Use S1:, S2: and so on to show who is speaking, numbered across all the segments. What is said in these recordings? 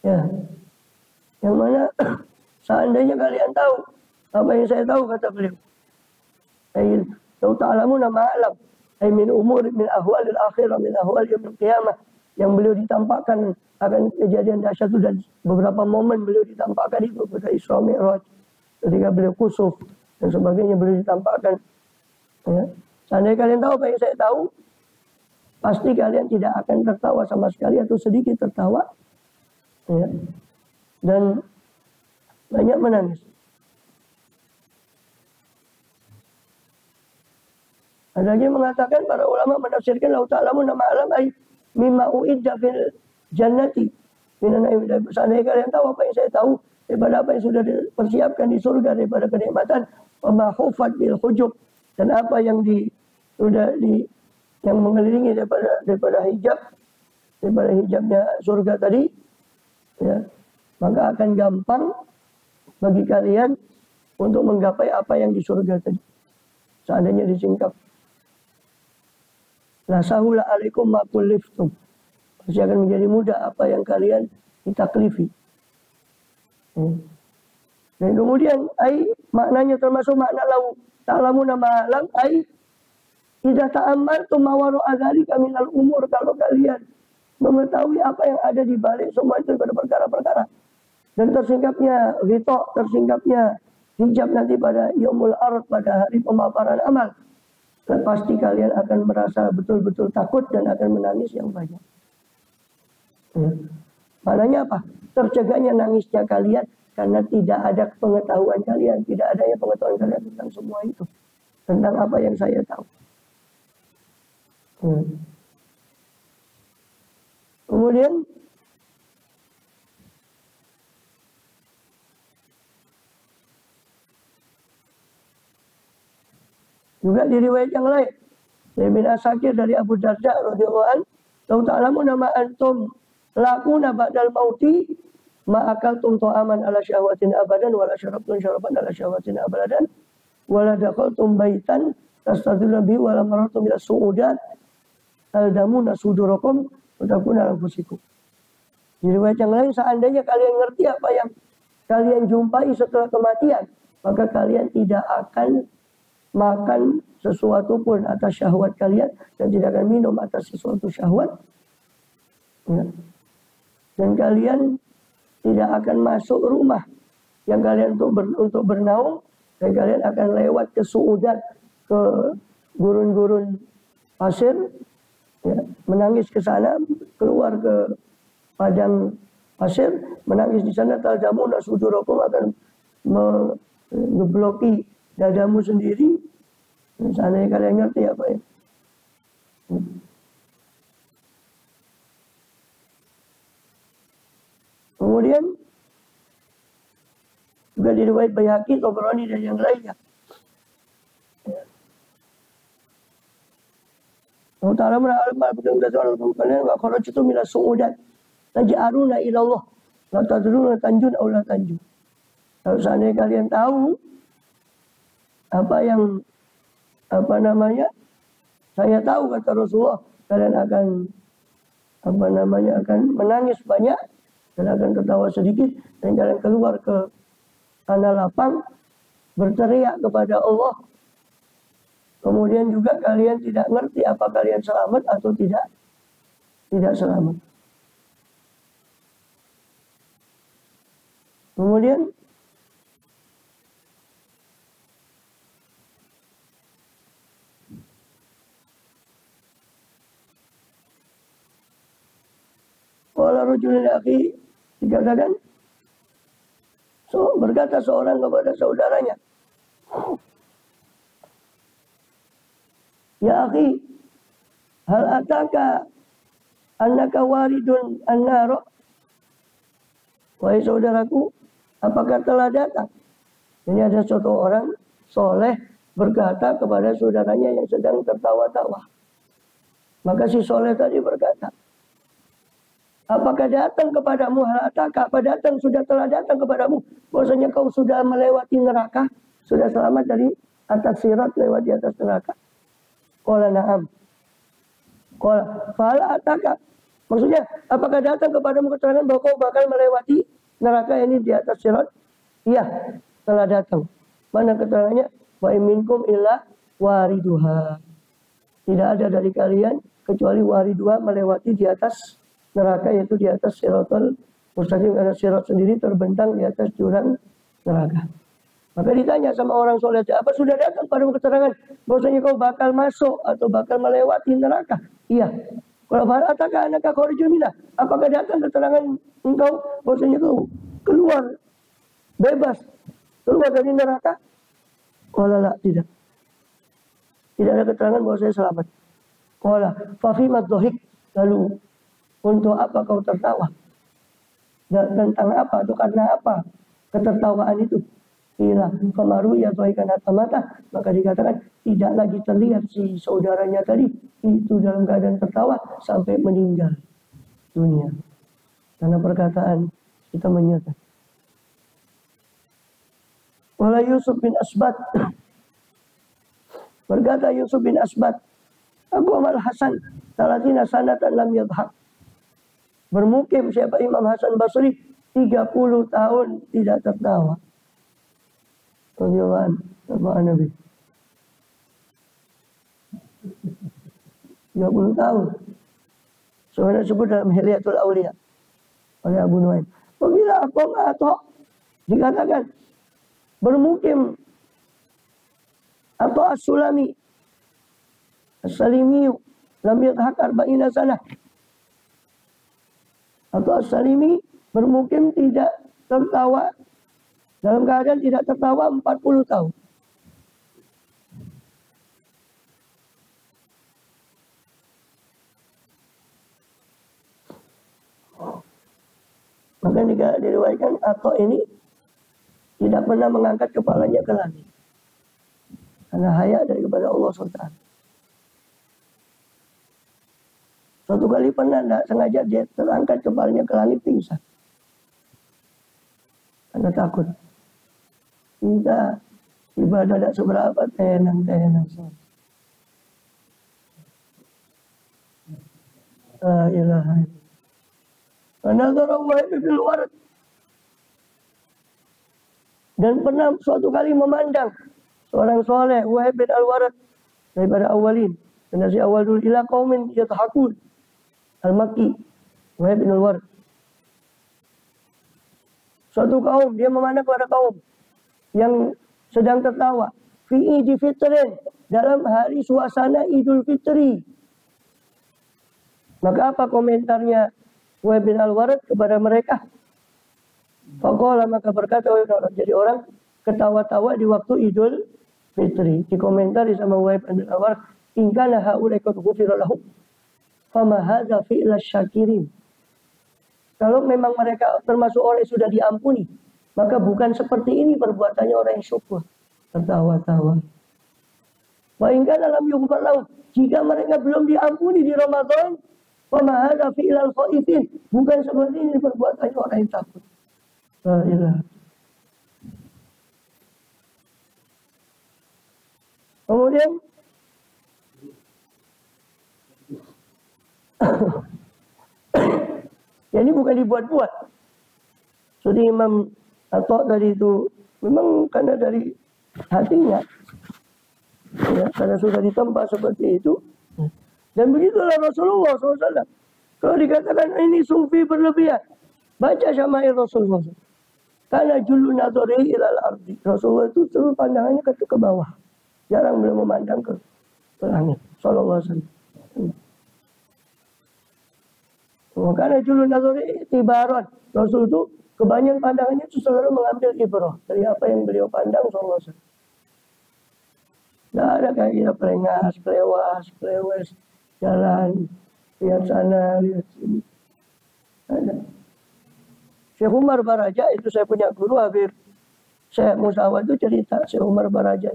S1: Ya, yang mana seandainya kalian tahu apa yang saya tahu, kata beliau, lau ta'lamuna ma a'lam, min umur min ahwalil akhirah min ahwal yaumil qiyamah, yang beliau ditampakkan akan kejadian dahsyat itu, dan beberapa momen beliau ditampakkan itu pada Isra Mi'raj, ketika beliau kusuf dan sebagainya beliau ditampakkan. Ya. Seandainya kalian tahu apa yang saya tahu, pasti kalian tidak akan tertawa sama sekali atau sedikit tertawa, ya, dan banyak menangis. Ada lagi mengatakan, para ulama menafsirkan lau ta'lamuna ma a'lam ay mimma uidda fil jannati minan na'im. Seandainya kalian tahu apa yang saya tahu daripada apa yang sudah dipersiapkan di surga daripada kenikmatan, wa ma khufat bil hujub, dan apa yang yang mengelilingi daripada hijabnya surga tadi, ya, maka akan gampang bagi kalian untuk menggapai apa yang di surga tadi, seandainya disingkap. La sahula alaikum ma kulliftum, pasti akan menjadi mudah apa yang kalian ditaklifi. Dan kemudian maknanya termasuk makna lau ta'lamuna ma a'lam, idza ta'ammaltum ma wara'a dzalika minal umur, kalau kalian mengetahui apa yang ada di balik semua itu pada perkara-perkara, dan tersingkapnya ghita, tersingkapnya hijab nanti pada yaumul ard, pada hari pemaparan amal, dan pasti kalian akan merasa betul-betul takut dan akan menangis yang banyak. Ya. Maknanya apa? Tercegahnya nangisnya kalian karena tidak ada pengetahuan kalian, tidak adanya pengetahuan kalian tentang semua itu, tentang apa yang saya tahu. Kemudian juga di riwayat yang lain dari bin Asakir dari Abu Darda radhiyallahu anhu, "Lau ta'lamuna ma antum lakuna ba'dal mauti ma akaltum ta'aman ala syahwatin abadan wala syarabtum syaraban ala syahwatin abadan wala dakhaltum baitan tastadziluna bihi wala marartum ila su'udat aldamuna sudurakum utakuna anfusikum." Di riwayat yang lain, seandainya kalian ngerti apa yang kalian jumpai setelah kematian, maka kalian tidak akan makan sesuatu pun atas syahwat kalian, dan tidak akan minum atas sesuatu syahwat, ya. Dan kalian tidak akan masuk rumah yang kalian untuk bernaung, dan kalian akan lewat ke suudat, ke gurun-gurun pasir, ya, menangis ke sana, keluar ke padang pasir, menangis di sana. Taldamuna sudurakum, akan ngebloki dadamu sendiri. Seandainya kalian ngerti apa ya. Kemudian juga di riwayat Baihaqi, Tabrani dan yang lainnya, Allah Ta'ala kalian wa kharajtu minas su'udat taj'aruna ila Allah la tadruna tanjun aw la tanjun. Kalau seandainya kalian tahu apa yang saya tahu, kata Rasulullah, kalian akan akan menangis banyak dan akan tertawa sedikit, dan kalian keluar ke tanah lapang berteriak kepada Allah. Kemudian juga kalian tidak ngerti apa kalian selamat atau tidak selamat. Kemudian wala rajulun akhi, dikatakan, berkata seorang kepada saudaranya, ya akhi, hal ataka annaka waridun an-nar. Wahai saudaraku, apakah telah datang? Ini ada suatu orang soleh berkata kepada saudaranya yang sedang tertawa-tawa. Maka si soleh tadi berkata, apakah datang kepadamu hal ataka, apa telah datang kepadamu bahwasanya kau sudah melewati neraka, sudah selamat dari atas sirat, lewat di atas neraka? Qala na'am. Qala fala ataka, Maksudnya, apakah datang kepadamu keterangan bahwa kau bakal melewati neraka ini di atas sirat? Iya, telah datang. Mana keterangannya? Wa minkum illa wariduha. Tidak ada dari kalian kecuali wariduha melewati di atas neraka, yaitu di atas siratul mustaqim, karena sirat sendiri terbentang di atas jurang neraka. Maka ditanya sama orang soleh, apa sudah datang padamu keterangan bahwasanya kau bakal masuk atau bakal melewati neraka? Iya. Kalau farataka anaka kharijun minah, apakah datang keterangan engkau bahwasanya kau keluar bebas, keluar dari neraka? Qala tidak. Tidak ada keterangan bahwa saya selamat. Qala fa fima dhahik, lalu untuk apa kau tertawa? Dan tentang apa atau karena apa ketertawaan itu? Ila kamaru ya dhahikan mata, maka dikatakan tidak lagi terlihat si saudaranya tadi itu dalam keadaan tertawa sampai meninggal dunia. Karena perkataan kita menyatakan. Wala Yusuf bin Asbat, berkata Yusuf bin Asbat, Abu Amal Hasan, salatina sanatan lam yadhak. Bermukim siapa Imam Hasan Basri 30 tahun tidak tertawa. Radhiyallahu anhu Nabi. 30 tahun. Sebenarnya disebut dalam Hilyatul Auliya oleh Abu Nuaim. Bila aku atau dikatakan bermukim atau as-Sulami as-Salimi lam yadhak arba'ina sanah, atau as-Salimi bermukim tidak tertawa, dalam keadaan tidak tertawa 40 tahun. Maka diriwayatkan atau ini tidak pernah mengangkat kepalanya ke langit karena haya daripada Allah SWT. Suatu kali pernah tidak sengaja dia terangkat kepalanya ke langit, pingsan karena takut. Kita ibadah tidak seberapa, tenang. La ilaha illallah. Wanadhara Wahib bin Al-Warad, dan pernah suatu kali memandang seorang soleh Wahib bin Al-Warad daripada awalin, generasi awal dulu, ila qaumin yadhakun Al-Makki, Wahib bin Al-Warad. Suatu kaum, dia memandang kepada kaum yang sedang tertawa fi Idul Fitrin, dalam hari suasana Idul Fitri. Maka apa komentarnya Wahib bin Al-Warad kepada mereka? Faqala, maka berkata, jadi orang ketawa-tawa di waktu Idul Fitri. Dikomentari sama Wahib bin Al-Warad, in kana haula'i qad ghufira lahum fama hadza fi'la syakirin. Kalau memang mereka termasuk orang yang sudah diampuni, maka bukan seperti ini perbuatannya orang yang syukur. Tertawa-tawa. Wa in kana lam yughfar lahum, jika mereka belum diampuni di Ramadan, fama hadza fi'lal khaifin, bukan seperti ini perbuatannya orang yang takut. La ilaha. Kemudian ya ini bukan dibuat-buat. Jadi Imam Atha tadi itu memang karena dari hatinya, ya, karena sudah ditempa seperti itu. Dan begitulah Rasulullah SAW. Kalau dikatakan ini sufi berlebihan, baca syama'il Rasulullah. Karena julu nadhari ilal ardi. Rasulullah itu seluruh pandangannya ke bawah. Jarang beliau memandang ke langit. Sallallahu alaihi wasallam. Karena julu nadhari tibaran. Rasul itu kebanyakan pandangannya itu selalu mengambil ibrah dari apa yang beliau pandang. Sallallahu alaihi wasallam. Tidak ada kayak kita pelengas, pelewes, jalan, lihat sana, lihat sini. Ada. Syekh Umar Baraja itu saya punya guru Habib Syekh Musawad itu cerita Syekh Umar Baraja.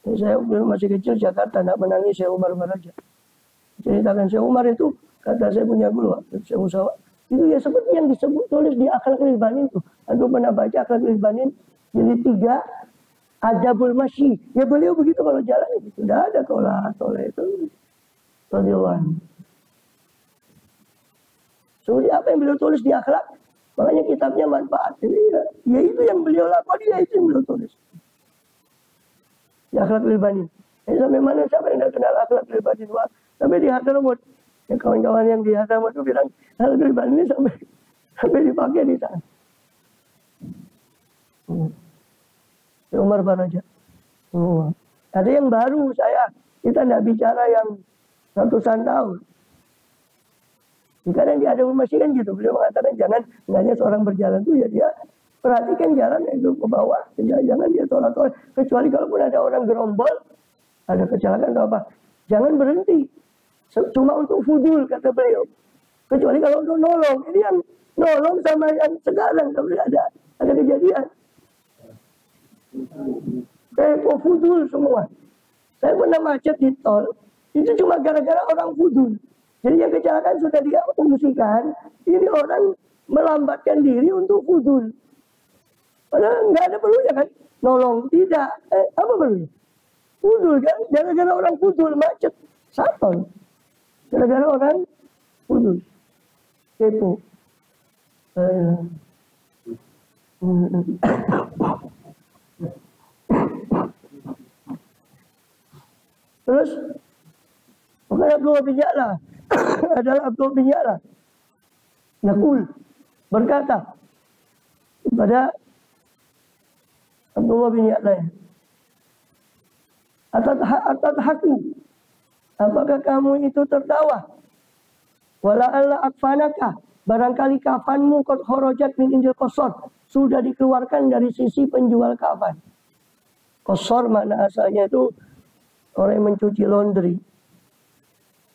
S1: Saya masih kecil Jakarta tidak menangis Syekh Umar Baraja. Ceritakan Syekh Umar itu, kata saya punya guru Syekh Musawad. Itu ya seperti yang disebut tulis di Akhlaqul Banin itu. Antum pernah baca Akhlaqul Banin jilid 3 Adabul Masyi. Ya beliau begitu kalau jalan itu. Tidak ada tolak itu. Radhiyallahu anhu. Seperti apa yang beliau tulis di Akhlak. Makanya kitabnya manfaat. Jadi ya itu yang beliau lakukan, ya itu yang beliau tulis. Di Akhlak Lil-Banin. Sampai mana siapa yang tidak kenal Akhlak Lil-Banin? Sampai di Hadramut. Ya, kawan-kawan yang di Hadramut itu bilang, Akhlak Lil-Banin ini sampai dipakai di sana. Si Umar Baraja. Ada yang baru kita tidak bicara yang ratusan tahun. Kadang di Adabul Masih kan gitu, beliau mengatakan jangan hanya seorang berjalan itu ya dia perhatikan jalan itu ke bawah, jangan dia tolak-tolak. Kecuali kalaupun ada orang gerombol, ada kecelakaan atau apa, jangan berhenti. Cuma untuk fudul kata beliau. Kecuali kalau untuk nolong, ini yang nolong sama yang sekarang kalau ada kejadian. Kayak fudul semua. Saya pernah macet di tol, itu cuma gara-gara orang fudul. Jadi yang kecelakaan sudah diungsikan, ini orang melambatkan diri untuk fudul. Padahal nggak ada perlunya kan, nolong tidak. Apa perlunya? Fudul kan, gara-gara orang fudul macet, satu. Gara-gara orang fudul, kepo. Terus, bukan Abdullah bin Ya'la, adalah Abdullah bin Ya'la. Yaqul berkata kepada Abdullah bin Ya'la, Atadhaku, apakah kamu itu tertawa? Wala'alla akfanaka, barangkali kafanmu qad kharajat min indil qasar, sudah dikeluarkan dari sisi penjual kafan. Qasar makna asalnya itu orang yang mencuci laundry.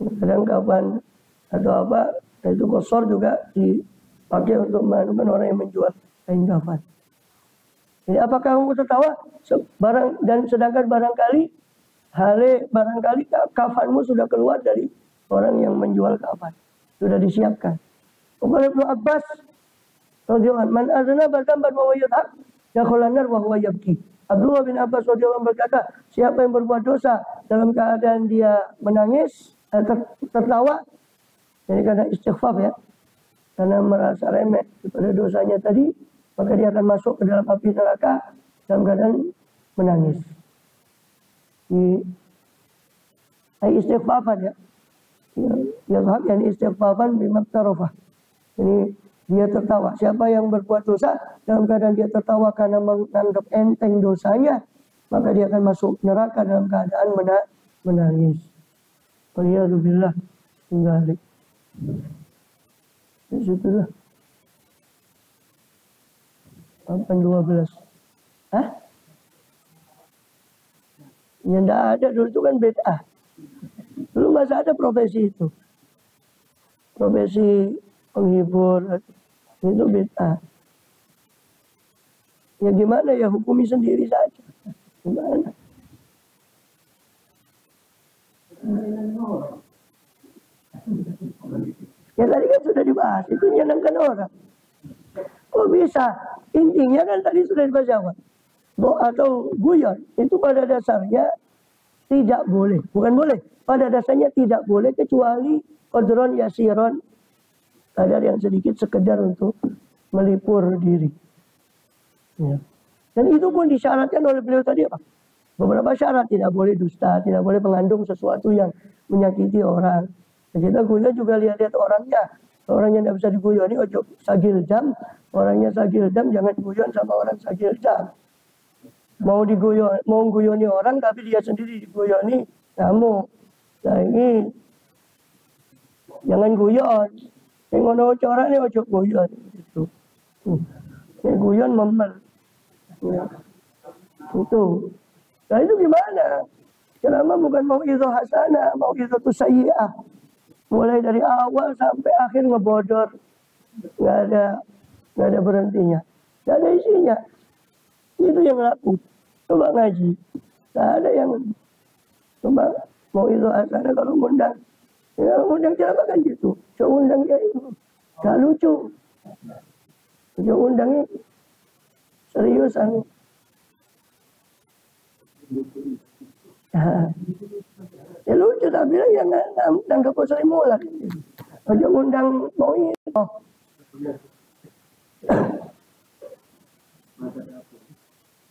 S1: Kadang kafan atau apa, itu qasar juga dipakai untuk menemukan orang yang menjual kain kafan. Jadi apakah kamu tertawa? Dan sedangkan barangkali kafanmu sudah keluar dari orang yang menjual kafan, sudah disiapkan. Kepada Ibnu Abbas radhiyallahu anhu, man azna berkambat wa yadhak dakhalan nar wa huwa yabki. Abdullah bin Abbas radhiyallahu anhu berkata, siapa yang berbuat dosa dalam keadaan dia menangis, tertawa, jadi karena istighfar ya, karena merasa remeh kepada dosanya tadi, maka dia akan masuk ke dalam api neraka dalam keadaan menangis. Istighfafan ya. Yadhak yang istighfafan bimaktarofah. Ini dia tertawa. Siapa yang berbuat dosa dalam keadaan dia tertawa karena menganggap enteng dosanya, maka dia akan masuk neraka dalam keadaan menangis. Waliyadzubillah. Tinggal. Disitulah. 8:12. Hah? Ya enggak ada, dulu itu kan bid'ah. Dulu masa ada profesi itu. Profesi penghibur itu bid'ah. Ya gimana ya, hukumi sendiri saja. Gimana? Ya tadi kan sudah dibahas, itu menyenangkan orang. Kok bisa? Intinya kan tadi sudah dibahas. Atau guyon, itu pada dasarnya tidak boleh. Bukan boleh, pada dasarnya tidak boleh kecuali qadron yasiron, kadar yang sedikit sekedar untuk melipur diri. Ya. Dan itu pun disyaratkan oleh beliau tadi apa? Beberapa syarat, tidak boleh dusta, tidak boleh mengandung sesuatu yang menyakiti orang. Kita guyon juga lihat-lihat orangnya. Orangnya tidak bisa diguyoni, ojo sagil dam. Orangnya sagil dam, jangan guyon sama orang sagil dam. Mau guyoni orang tapi dia sendiri diguyoni, kamu. Nah ini jangan guyon. Yang ngono cara ini ojo guyon gitu. Ini guyon memel. Ya. Itu. Nah itu gimana? Kenapa bukan mau itu hasanah, mau itu sayyi'ah. Mulai dari awal sampai akhir ngebodor. Nggak ada berhentinya. Nggak ada isinya. Itu yang laku. Coba ngaji. Nggak ada yang coba mau itu hasanah kalau ngundang. Ya ngundang siapa kan gitu. Coba undang kayak itu. Nggak lucu. Coba undangnya seriusan. Ya lucu tapi ya nggak ke Sri Mulat. Aja ngundang mau Oh.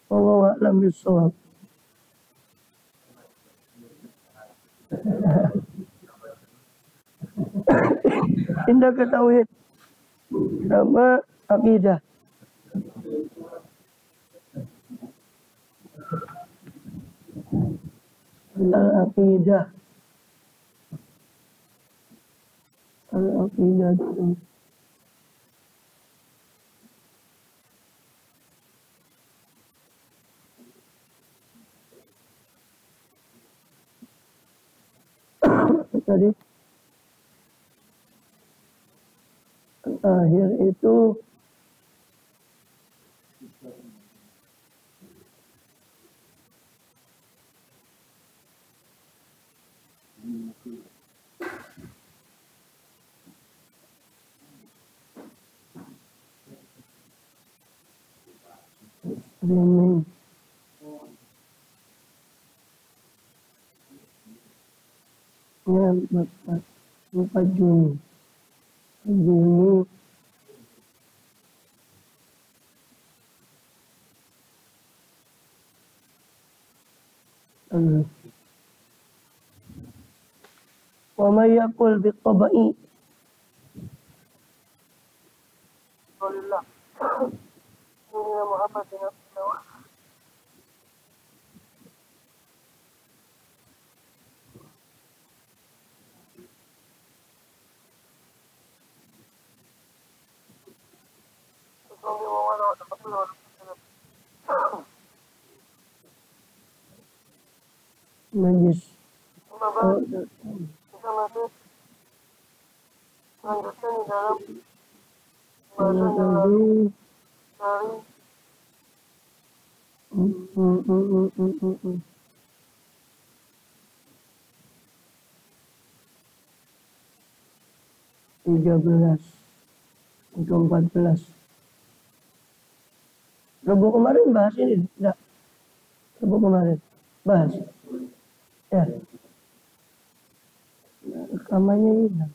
S1: Wallahu a'lam bishawab. Indah ke tauhid sama akidah. Al-aqidah. Al-aqidah itu. Tadi akhir itu streaming. Ya, 4 Juni. Juni wa may yaqul bit-tabai Alhamdulillah. Ini Muhammad bin Abdullah. Najis. Kita masih lanjutkan di dalam bahasan yang lalu dari 13 atau 14. Rabu kemarin bahas ini, enggak? Rabu kemarin bahas. Ya. Rekamannya hilang.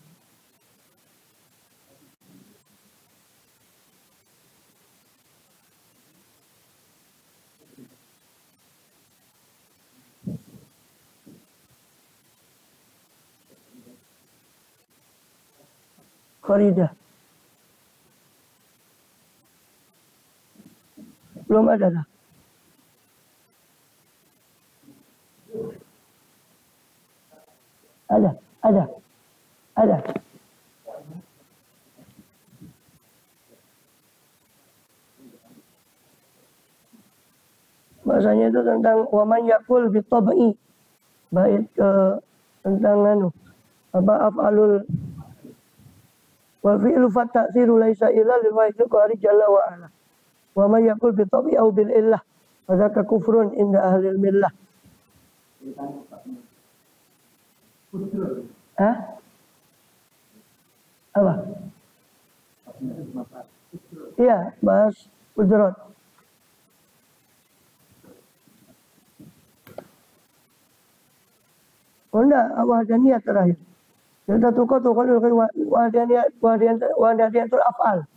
S1: Kharidah. Belum ada dah. Ada. Bahasanya itu tentang waman yakul bitabai. Bait ke tentang af'alul wal fi'lu fa ta'thiru laisa illa lil wahid qari jalla wa ala. Wa man yakul bitabai au bil illah fa dzaka kufrun inda ahli millah. Hah? Apa? Iya, bahas udrat. Oh enggak, wahdaniyah terakhir. Kita tukar wahdaniyatul af'al.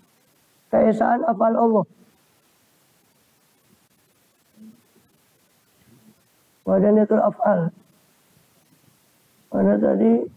S1: Keesaan af'al Allah. Wahdaniyatul af'al. Karena tadi